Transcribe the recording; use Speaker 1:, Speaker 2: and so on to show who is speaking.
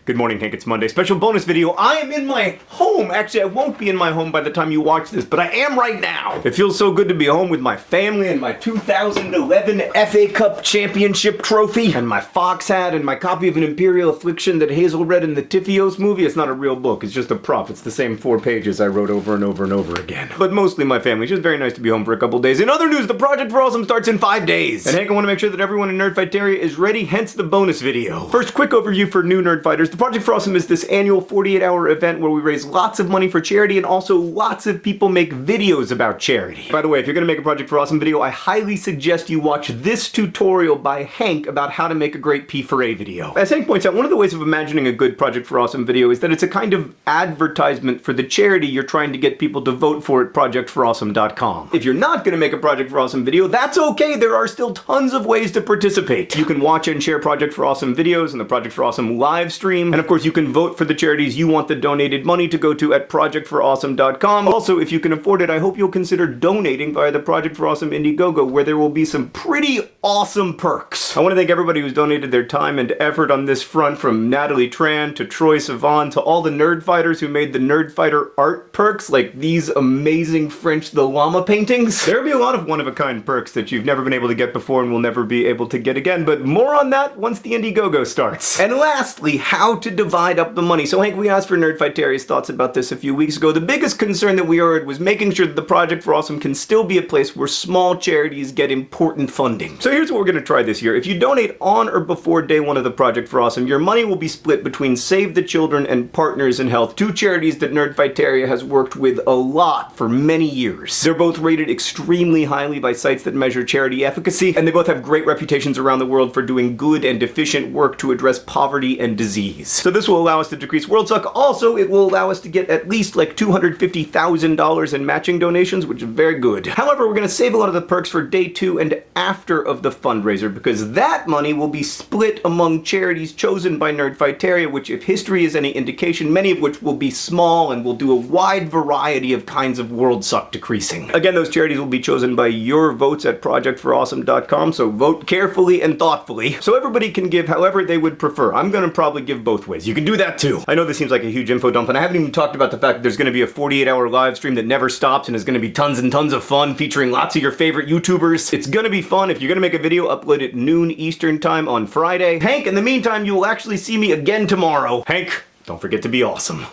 Speaker 1: Good morning, Hank. It's Monday. Special bonus video. I am in my home. Actually, I won't be in my home by the time you watch this, but I am right now. It feels so good to be home with my family and my 2011 FA Cup Championship trophy and my Fox hat and my copy of An Imperial Affliction that Hazel read in the Tiffios movie. It's not a real book. It's just a prop. It's the same 4 pages I wrote over and over and over again. But mostly my family. It's just very nice to be home for a couple days. In other news, the Project for Awesome starts in 5 days. And Hank, I want to make sure that everyone in Nerdfighteria is ready, hence the bonus video. First, quick overview for new Nerdfighters. The Project for Awesome is this annual 48-hour event where we raise lots of money for charity and also lots of people make videos about charity. By the way, if you're going to make a Project for Awesome video, I highly suggest you watch this tutorial by Hank about how to make a great P4A video. As Hank points out, one of the ways of imagining a good Project for Awesome video is that it's a kind of advertisement for the charity you're trying to get people to vote for at projectforawesome.com. If you're not going to make a Project for Awesome video, that's okay. There are still tons of ways to participate. You can watch and share Project for Awesome videos in the Project for Awesome live stream, and of course you can vote for the charities you want the donated money to go to at projectforawesome.com. Also, if you can afford it, I hope you'll consider donating via the Project for Awesome Indiegogo, where there will be some pretty awesome perks. I want to thank everybody who's donated their time and effort on this front, from Natalie Tran to Troy Sivan to all the Nerdfighters who made the Nerdfighter art perks, like these amazing French the Llama paintings. There'll be a lot of one-of-a-kind perks that you've never been able to get before and will never be able to get again, but more on that once the Indiegogo starts. And lastly, how to divide up the money. So Hank, we asked for Nerdfighteria's thoughts about this a few weeks ago. The biggest concern that we heard was making sure that the Project for Awesome can still be a place where small charities get important funding. So here's what we're going to try this year. If you donate on or before day 1 of the Project for Awesome, your money will be split between Save the Children and Partners in Health, 2 charities that Nerdfighteria has worked with a lot for many years. They're both rated extremely highly by sites that measure charity efficacy, and they both have great reputations around the world for doing good and efficient work to address poverty and disease. So this will allow us to decrease world suck. Also, it will allow us to get at least like $250,000 in matching donations, which is very good. However, we're going to save a lot of the perks for day 2 and after of the fundraiser, because that money will be split among charities chosen by Nerdfighteria, which, if history is any indication, many of which will be small and will do a wide variety of kinds of world suck decreasing. Again, those charities will be chosen by your votes at projectforawesome.com, so vote carefully and thoughtfully, so everybody can give however they would prefer. I'm going to probably give both ways. You can do that too. I know this seems like a huge info dump, and I haven't even talked about the fact that there's going to be a 48-hour live stream that never stops and is going to be tons and tons of fun, featuring lots of your favorite YouTubers. It's going to be fun. If you're going to make a video, upload it noon Eastern time on Friday. Hank, in the meantime, you will actually see me again tomorrow. Hank, don't forget to be awesome.